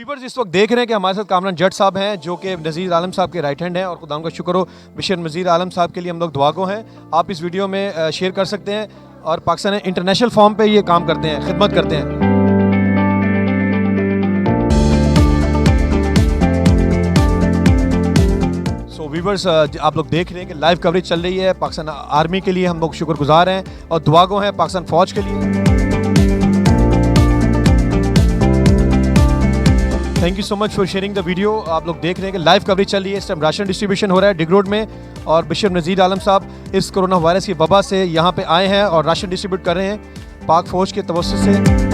Viewers इस वक्त देख रहे हैं कि हमारे साथ कामरान जट साहब हैं जो कि नज़ीर आलम साहब के राइट हैंड हैं और खुदा उनका शुक्र हो मिशन नज़ीर आलम साहब के लिए हम लोग दुआ गो हैं। आप इस वीडियो में शेयर कर सकते हैं और पाकिस्तान इंटरनेशनल फॉर्म पे ये काम करते हैं, खिदमत करते हैं। सो वीवर्स आप लोग देख रहे हैं कि लाइव कवरेज चल रही है। पाकिस्तान आर्मी के लिए हम लोग शुक्रगुजार हैं और दुआ गो हैं पाकिस्तान फ़ौज के लिए। Thank you so much for sharing the video. आप लोग देख रहे हैं कि लाइव कवरेज चल रही है। इस टाइम राशन डिस्ट्रीब्यूशन हो रहा है डिग रोड में और बिशप नज़ीर आलम साहब इस कोरोना वायरस की वबा से यहाँ पे आए हैं और राशन डिस्ट्रीब्यूट कर रहे हैं पाक फ़ौज के तवस्सुत से।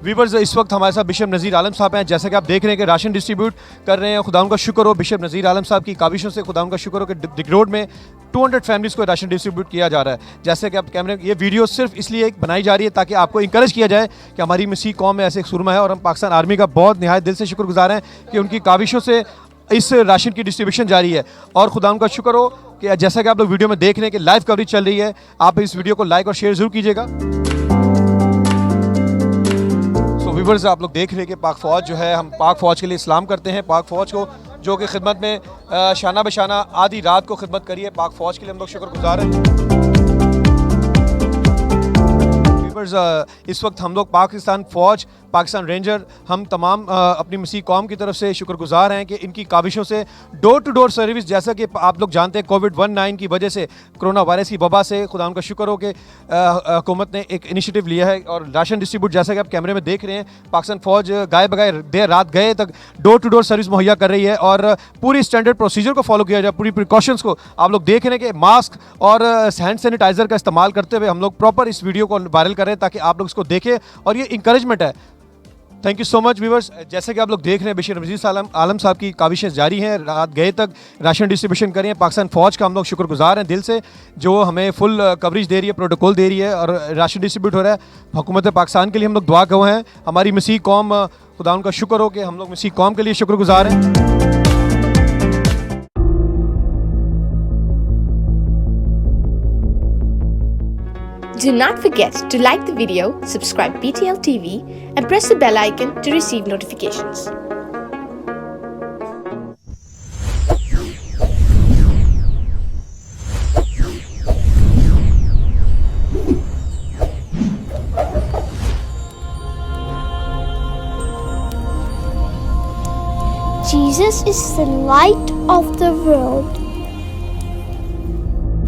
वीवर्स इस वक्त हमारे साथ बिशप नज़ीर आलम साहब हैं। जैसा कि आप देख रहे हैं कि राशन डिस्ट्रीब्यूट कर रहे हैं। खुदा उनका शुक्र हो बिशप नज़ीर आलम साहब की काविशों से खुदा उनका शुक्र हो कि डिग रोड में 200 फैमिलीज़ को राशन डिस्ट्रीब्यूट किया जा रहा है। जैसे कि आप कैमरे ये वीडियो सिर्फ इसलिए बनाई जा रही है ताकि आपको इंकरेज किया जाए कि हमारी मसीह कौम में ऐसे एक सुरमा है और हम पाकिस्तान आर्मी का बहुत निहायत दिल से शुक्रगुजार हैं कि उनकी काविशों से इस राशन की डिस्ट्रीब्यूशन जारी है। और खुदा उनका शुक्र हो कि जैसा कि आप लोग वीडियो में देख रहे हैं कि लाइव कवरेज चल रही है। आप इस वीडियो को लाइक और शेयर ज़रूर कीजिएगा। व्यूवर्स आप लोग देख रहे हैं कि पाक फ़ौज जो है, हम पाक फ़ौज के लिए सलाम करते हैं पाक फ़ौज को जो कि खिदमत में शाना बशाना आधी रात को खिदमत करी है। पाक फ़ौज के लिए हम लोग शुक्रगुजार हैं। व्यूवर्स इस वक्त हम लोग पाकिस्तान फ़ौज, पाकिस्तान रेंजर, हम तमाम अपनी मसीह कौम की तरफ से शुक्रगुजार हैं कि इनकी काविशों से डोर टू डोर सर्विस, जैसा कि आप लोग जानते हैं कोविड-19 की वजह से, कोरोना वायरस की वबा से खुदा उनका शुक्र हो कि हुकूमत ने एक इनिशिएटिव लिया है और राशन डिस्ट्रीब्यूट जैसा कि आप कैमरे में देख रहे हैं पाकिस्तान फ़ौज गाए बगाए देर रात गए तक डोर टू डोर सर्विस मुहैया कर रही है और पूरी स्टैंडर्ड प्रोसीजर को फॉलो किया जाए, पूरी प्रिकॉशंस को आप लोग देख रहे हैं कि मास्क और हैंड सैनिटाइज़र का इस्तेमाल करते हुए हम लोग प्रॉपर इस वीडियो को वायरल कर रहे हैं ताकि आप लोग इसको देखें और ये इंकरेजमेंट है। Thank you so much viewers. जैसे कि आप लोग देख रहे हैं बिशप नज़ीर आलम साहब की काविशें जारी हैं, रात गए तक राशन डिस्ट्रीब्यूशन करें। पाकिस्तान फ़ौज का हम लोग शुक्रगुजार हैं दिल से जो हमें फुल कवरेज दे रही है, प्रोटोकॉल दे रही है और राशन डिस्ट्रीब्यूट हो रहा है। हुकूमत पाकिस्तान के लिए हम लोग दुआ गो हैं। हमारी मसीह कौम, खुदा उनका शुक्र हो कि हम लोग मसीह कौम के लिए शुक्रगुजार हैं। Do not forget to like the video, subscribe PTL TV and press the bell icon to receive notifications. Jesus is the light of the world.